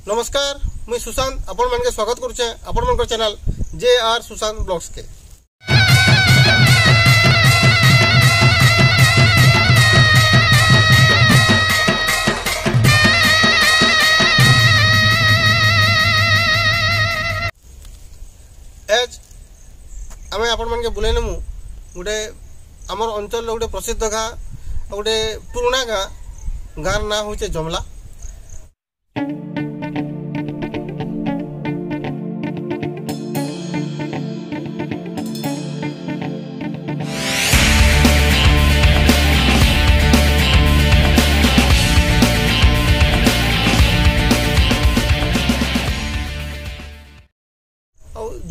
नमस्कार मुई सुशांत आपण मन के स्वागत करुचे आपण मन चैनल JR सुशांत ब्लॉग्स के। आज आमे आपण मन के बुले नमु गोटे आमर अंचल गोटे प्रसिद्ध गाँ गोटे पुराना गाँ ना होचे जमला।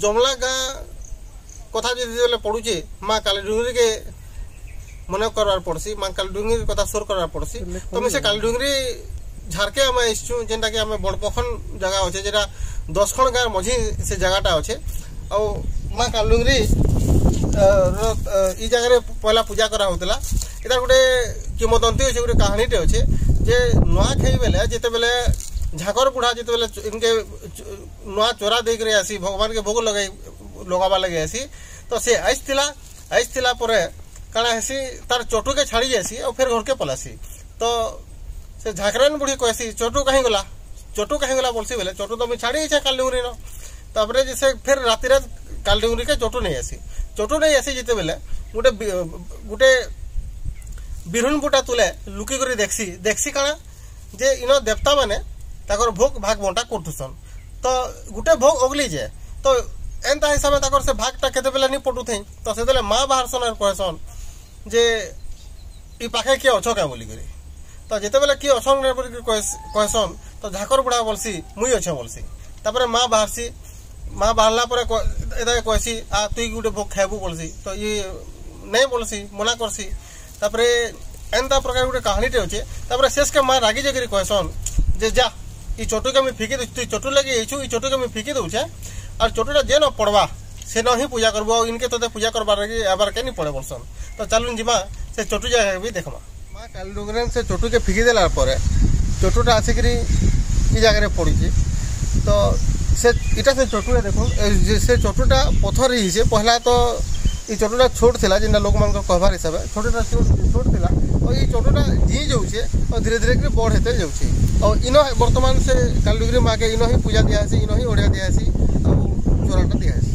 जमला गाँ कथा जो पड़ुचे माँ कालीडुंगरी के मन करार पड़सी माँ कालीडुंगरी कथा सोर करार पड़सी तो मैं से कालीडुंगरी झारके आम आसचु जेनटा कि आम बड़पखन जगह अच्छे जेटा 10 गाँव मझी से जगहटा अच्छे आ माँ कालीडुंगरी ई जगह पहला पूजा करा होतला। इधर गोटे किंवदंती अच्छे गोटे कहानीटे अच्छे जे नुआखाई बेले जिते बेले झाकर बुढ़ा जिते बेले इनके नुआ चोरा देकर आसी भगवान के भोग लगावा लगे आसी तो से आइसला परे काना हेसी तार चोटू के छाड़ी जासी और फिर घर के पलासी तो से झाकरान बुढ़ी कहसी चोटू कहीं गला बोलसी बेले चोटू तो मैं छाड़ी कालीडुंगरी न तापरे जैसे फिर राति रात कालीडुंगरी के चोटू नहीं आसी जिते बेले गोटे गोटे बिरहुन बुटा तुले लुकी करी देखसी काना जे इन देवता माने ताकर भोग भाग बंटा करथुसन तो गुटे भोग ओगली जाए तो एंता हिसाब से से भागटा केते बेले नहीं पटु थे तो से देले माँ बाहर सन कहसन जे ई पाखे किए अछ क्या बोली करी तो जेते बेले किए असन कहसन तो झाकर बुढ़ा बोलसी मुई अच्छे बोलसी तापर माँ बाहरला पर कहसी आ तुई गुटे भोग खाबू बोलसी तो ये नहीं बोलसी मना करसी तापर एंता प्रकार गोटे कहानीटे अच्छे तापर शेष के माँ रागी जाकर कहसन जे जा ई चोटू के फिकी तु चोटू लगे ई चोटू के फिकी दौचे और चोटूटा जे न पड़वा से न ही पूजा करबो इनके तो पूजा करबार लगे आबार के नहीं पड़े बोलसन तो चलुन जीमा से चोटू जगह भी देखमा माँ कालीडुंगरी से चोटू के फिकी देला परे चोटूटा आसिकरी ई जगह पड़ी तो से इटा से चोटू देखो से चोटूटा पथर ही से पहला तो ये चोटूटा छोट थिला जेना लोक मान कहबार हिसाब से छोटूटा छोट थिला और ये चोटूटा जी जाऊे और धीरे धीरे बड़ हेते जाऊे और इन वर्तमान से कालीडुंगरी माँ के इन ही पूजा दियासी इन ही ओढ़िया दियासी और चोराटा दियासी।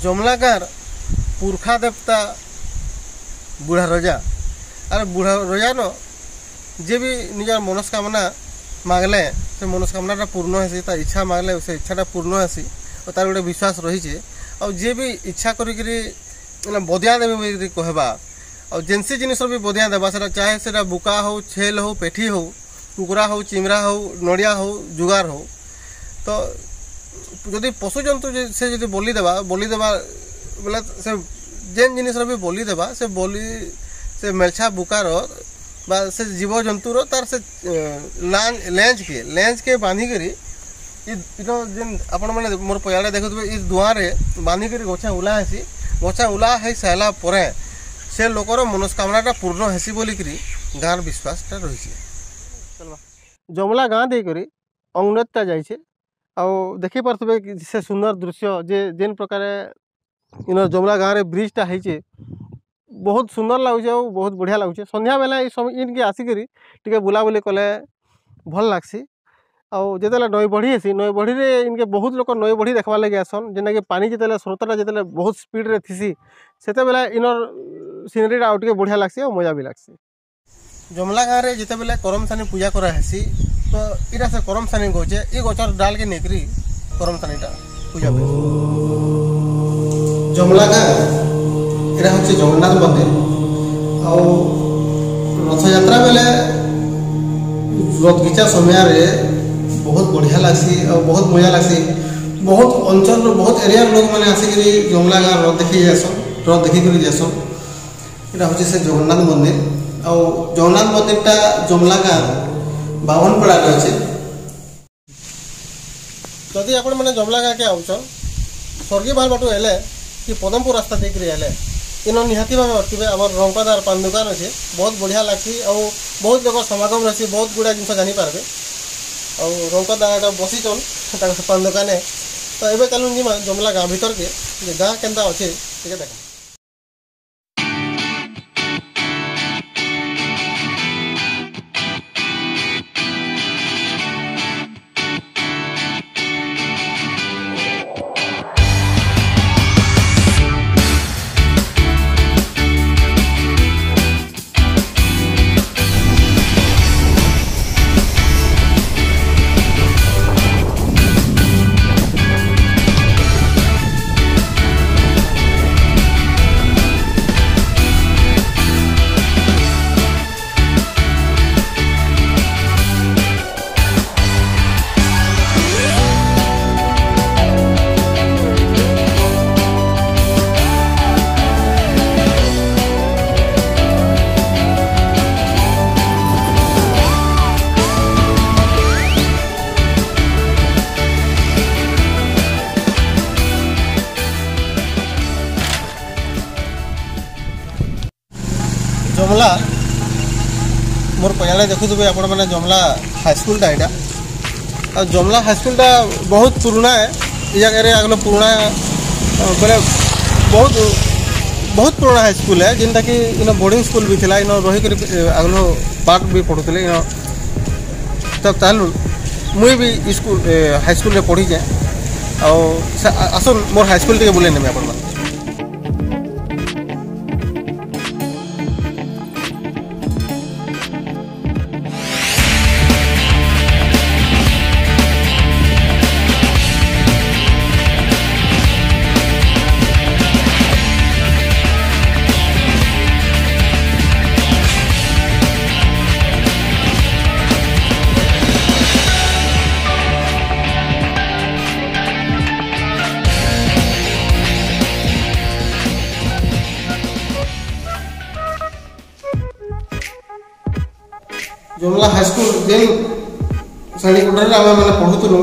जमला गाँव पुरखा देवता बुढ़ा रजा और बुढ़ा रजा न जे भी निजार मनस्कामना मांगले से मनस्कामना पूर्ण हेसी तार इच्छा मांगले से इच्छाटा पूर्ण हेसी और तार गोटे विश्वास रही और जे भी इच्छा करी बदिया देवी कहवा और जेनसी जिनिस भी बदिया देवा से चाहे से बुका हो छेल हो पेठी हो कुकुरा हो चिमरा हो नड़िया हो जुगार हो तो जदि पशु जंतु से जदि बोली देवा बोले से जेन जिनिस भी बोली देवा से बोली से मेलछा बुकार बा से जीव जंतुर तार से लेंज के बांधी करी जेन आपण मैंने मोर पयाड़े देखुए इस दुआरे बांधी करी गछा उला है सारा पर से लोकर मनस्कामना पूर्ण हेसी बोलिकी गाँव विश्वासटा रही। जमला गाँ देकर अंगनता जाइए आ देखी पारे से सुंदर दृश्य जे जेन प्रकार इन जमला गाँव में ब्रिजटा है बहुत सुंदर लगुचे और बहुत बढ़िया लगुचे संध्या बेला इनके आसिकी टे बुलाबुली कले भल लगसी आते नई बढ़ी हेसी नई बढ़ी इनके बहुत लोग नई बढ़ी देखवा लगे आसन जेना कि पानी जिते स्रोतटा जिते बहुत स्पीड रे थीसी सेते बेला इनर सीनरीटा आउ टे बढ़िया लगसी और मजा भी लगसी। जमला गाँव में जिते बेला करमसानी पूजा करा हेसी तो इटा से करमसानी गचे ये गचर डाल के नेकरी करमसानीटा पूजा जमला गाँव इटा हूँ जगन्नाथ मंदिर आ रथ यात्रा बेले रथ गिचा समय बहुत बढ़िया लगसी और बहुत मजा लगसी बहुत अंचल बहुत एरिया लोक मैंने आसिक जमला गाँ रथ देखी जासन रथ देखिक जासन यहाँ हूँ से जगन्नाथ मंदिर आ जगन्नाथ मंदिरटा जमला गाँ बावनपड़ा अच्छे जदि आपण मैंने जमला गाँ के आउन स्वर्गीय बाल बाटू हेले कि पदमपुर रास्ता देख हेले इन निहाती भाव अटके आम रंगदार पान दुकान अच्छे बहुत बढ़िया लग्सी और बहुत लोग समागम रही बहुत गुड़ा जिन जानीपारे और रंगदार बसीचन पान दुकान तो ये चलूँ जीमा जमला गाँ भीतर के गाँ केन्ता अच्छे देख जमला मोर पहले देखुवे आपण मैंने जमला हाईस्कूलटा यहाँ और जमला हाईस्कूलटा बहुत पुराना है ये जगह आगलो पुराना बोले बहुत पुराना हाईस्कूल है जिनटा कि इन बोर्डिंग स्कूल भी थिला इन रहीक आगलो पाठ भी पढ़ुले इन तब तालु मुई भी स्कूल हाईस्कूल पढ़ी जाए और आसन मोर हाईस्कूल टे बुले नेमे आपण जमला हाईस्कूल जेन साड़ीकोटार आम मैंने पढ़ुलु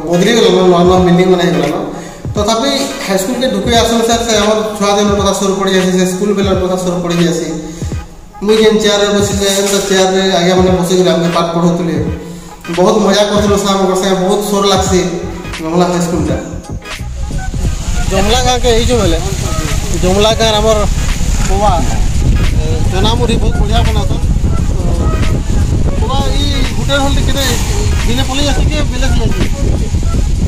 बदली गल नुआ नुआ बिल्डिंग मैंने गलान तथापि हाईस्कूल के ढुके आसन सार से आम छुआ दिन कथा सर पड़ जासी से स्कूल बेलार कथा सर पड़ जासी मुई जेन चेयर बसी चेयर आगे मैंने बसिक आगे पाठ पढ़ुले बहुत मजा करूँ साम बहुत सोर लगसी जमला हाईस्कूलटा जमला गाँ के जो बेले जमला गाँ आमर बाबा चनामुढ़ी बहुत बढ़िया बनाता होटल होल्ड के दिने पलि जासी के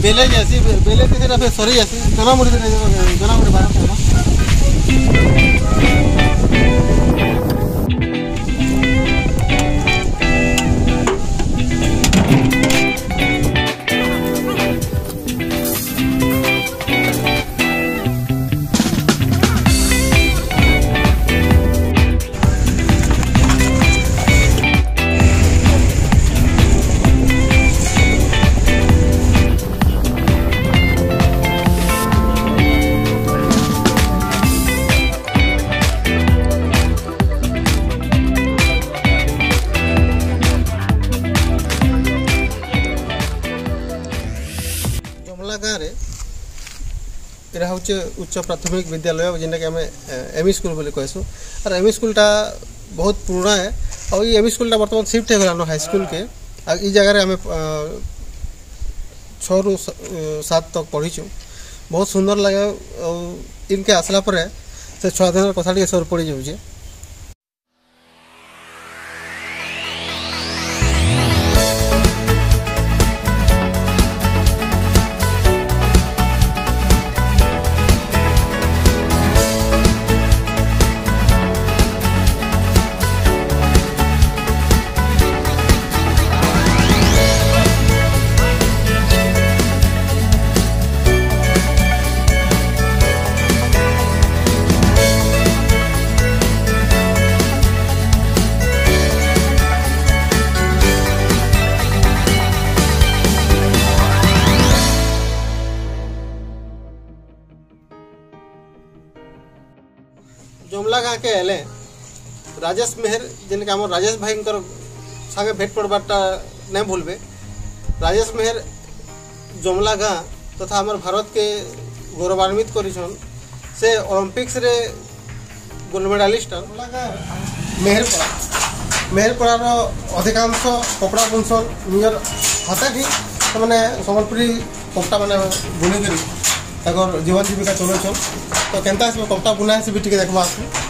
बेले जासी बेले के फिर सरी जासी चनामुढ़ी चनामुढ़ी बारह गाँव यहाँ हूँ उच्च प्राथमिक विद्यालय जिनका कि आम एमई स्कूल बोली कहसु और एमई स्कूलटा बहुत पुराना है और ये एमई स्कूलटा बर्तमान शिफ्ट हो गलान हाईस्कूल के और ये जगह आम 6 ରୁ 7 तक पढ़ीचु बहुत सुंदर लगे और इनके आसला से छुआ दिन कथा टे सर पड़ जाऊे जमला गाँ के एले राजेश मेहर जिनके आम राजेश भाई सागे भेट पड़बारटा नहीं भूलबे। राजेश मेहर जमला गाँ तथा आम भारत के गौरवान्वित करिछन से ओलंपिक्स रे गोल्ड मेडालिस्ट। मेहरपड़ार अधिकांश कपड़ा बुनसन निजर हाथ ही मैंने सम्बलपुरी कपड़ा मैंने बुनिकी तक जीवन जीविका चलाउछन। तो केनता से कपड़ा बुना से भी टिके देखबा आसु।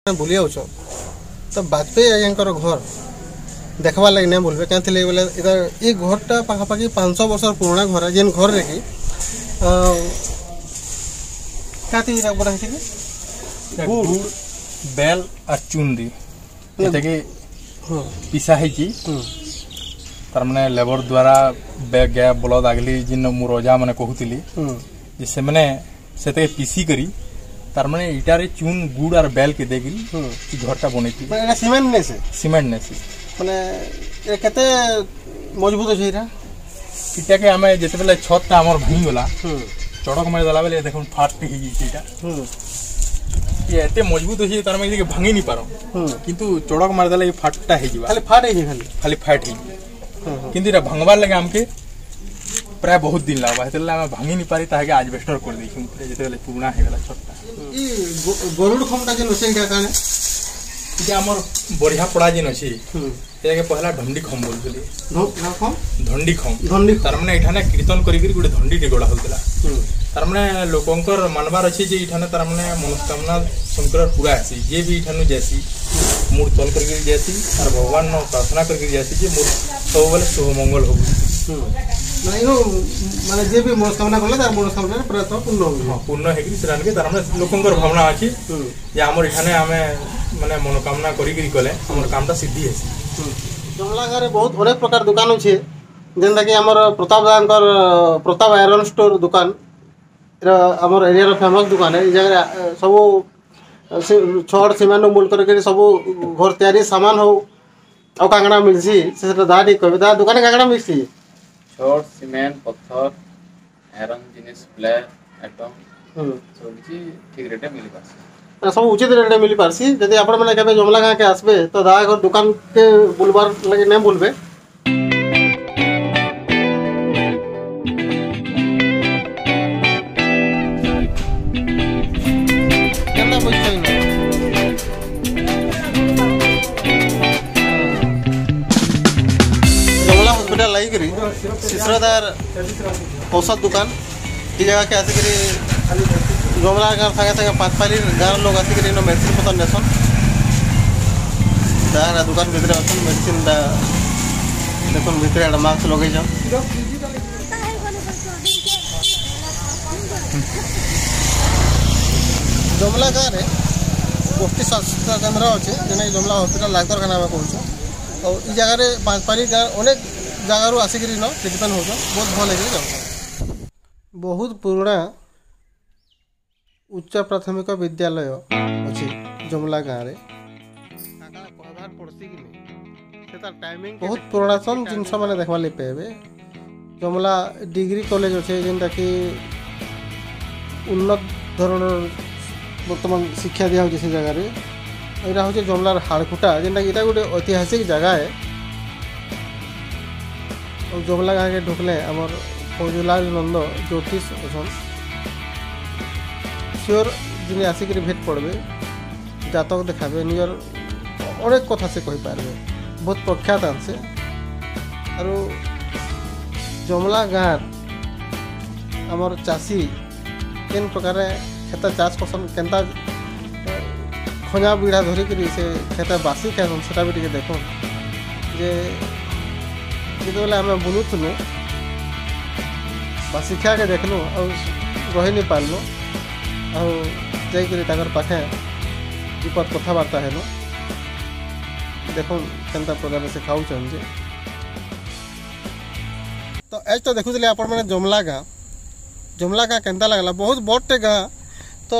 भूली जाऊँ तो बाजपेयी आज्ञा घर देखवार लगे नहीं बोलबे क्या बोले इधर ये घरटा पाखापाखि 500 वर्ष पुराना घर है जेन घर रे कि क्या बड़ा गुड़ बेल और चुंदी के पिसा है तार माने लेबर द्वारा गाय बलद आगली जिन मु रजा मैंने कहूली से मैंने से पिसी करी तार माने इटारे चून गुड़ और बेल के देगी घरटा बनैती सीमेंट ने से माने ए केते मजबूत अछि रा इटा के हमें जते बेले छतटा हमर भांगी गला चड़क मार दला बेले देखन फाट ही इटा ये एते मजबूत अछि तार माने के भांगी नहीं पारो किंतु चड़क मार दला ये फाटटा हे जिबा खाली फाट हे खाली फाट हे किंतु इरा भांगबार लगे हमके प्राय बहुत दिन लागबा हेतला हम भांगी नहीं पारी ताके एस्बेस्टर कर दै छी जते बेले पुराना हे गला छतटा ई गरुड़ खमटा जे नसे क्या काने ये हमर बढ़िया पड़ा जिन अछि एके पहला ढंडी खम बोलथली धंडी खम तार माने इठाने कीर्तन करी गुडे धंडी टे गड़ा होतला तार माने लोकंकर मानबार अछि जे इठाने तार माने मनोकामना शंकर पूरा अछि जे भी इठानु जैसी मूड तल करके जैसी और भगवान न प्रार्थना करके जैसी जे मूड सब बेले शुभ मंगल हो माने जे भी मनोकामना करले तार मनोकामना प्रार्थना पूर्ण हो पूर्ण हे कि सरान के तार माने लोकंकर भावना अछि जे हमर इठाने हमें माने मनोकामना करी कले हमर कामटा सिद्धि हेसी। जमला गाँव बहुत अनेक प्रकार दुकान अच्छे जेनता कि आमर प्रताप आयरन स्टोर दुकान आमर एरिया फेमस दुकान है। जगह सब छड़ सीमेंट मूल करके सब घर तैयारी सामान हो आ कांगड़ा मिलसी से दा ठीक कहबे दा दुकान कांगड़ा मिलसी छड़ सीमेंट पत्थर आयरन जिनिस ब्लैक आइटम सब चीज ठीक रेट मिल पास सब उचित रेट मिल पारसी। यदि आपण मैंने केबे जमला गाँव के आसबे तो दा घर दुकान के बुलबार लगे नहीं बोलबे। जमला हॉस्पिटल लाई करी शिशुदार औषध दुकान ये जगह के आसिक जमला गाँव सागे सागे पातपाली गाँव लोग आसिक मेडिसिन पतर नेसन दुकान भितर असन मेडिसिन देख भितर मास्क लगे जमला गाँव में गोष्ठी स्वास्थ्य केन्द्र अच्छे जेना जमला हॉस्पिटल डाक्तरखाना में कहूँ और ये जगह पातपाली गाँव अनेक जगार आसिक ट्रिटमेंट हो बहुत भल जाऊँ। बहुत पुराना उच्च प्राथमिक विद्यालय अच्छी जमला गाँव में बहुत पुराना सन जिनस मैंने देखा लगे पाइबे। जमला डिग्री कॉलेज अच्छे जेनटा कि उन्नत धरण बर्तमान शिक्षा दिया से जगार यहाँ हूँ जमलार हाड़कुटा जेनटा कि गोटे ऐतिहासिक जगह है। और जमला गाँव के ढुकले आमर फौजलाल नंद ज्योतिष अच्छा सियोर जिन आसिक भेट पड़े जातक देखाबे निजर अनेक कथा से कही पारे बहुत प्रख्यात आनसे और जमला गाँव आमर चाषी केन प्रकार खेत चाष करसन केनता खंजा बिड़ा धरिक से खेत बासी खासन से भी देख जे जिते आम बुलूलु शिक्षा के देखलु रही नहीं पार्लु आकर पाखे विपद कथबार्ता हेलु देख केन्ता प्रकार से खाऊँ जे तो एज तो देखुले आपण मैंने जमला गाँ केन्ता लगला बहुत बड़टे गाँ तो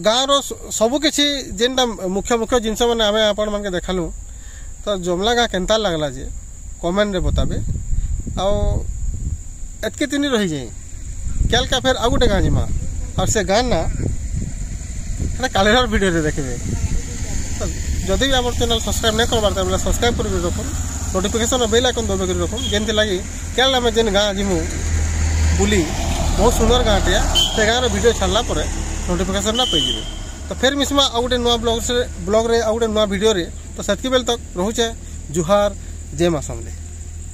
गाँव सबकि जेनटा मुख्य मुख्य जिनस मैंने आम आपण मान देखालु तो जमला गाँ केन्ता लगला जे कमेंट रे बताबे आतके दिन रही जाए क्या फिर आउ गोटे गाँ जीमा और से गाँ ना कालीर वीडियो देखिए तो जदि भी आम चैनल सब्सक्राइब नहीं करवार बोले सब्सक्राइब कर रखुन नोटिफिकेशन बेल आइकन दबे कर रखुन जमी लगी क्या आम जेन गाँ जीमु बुली बहुत सुंदर गाँ टे से गाँव वीडियो छाड़ला नोटिफिकेशन ना पाइबे तो फिर मिसमा आउ गोटे नुआ ब्लॉग रे आउ गोटे नुआ वीडियो रे तो सेतकी बेल तक रोचे जुहार जय माँ समले।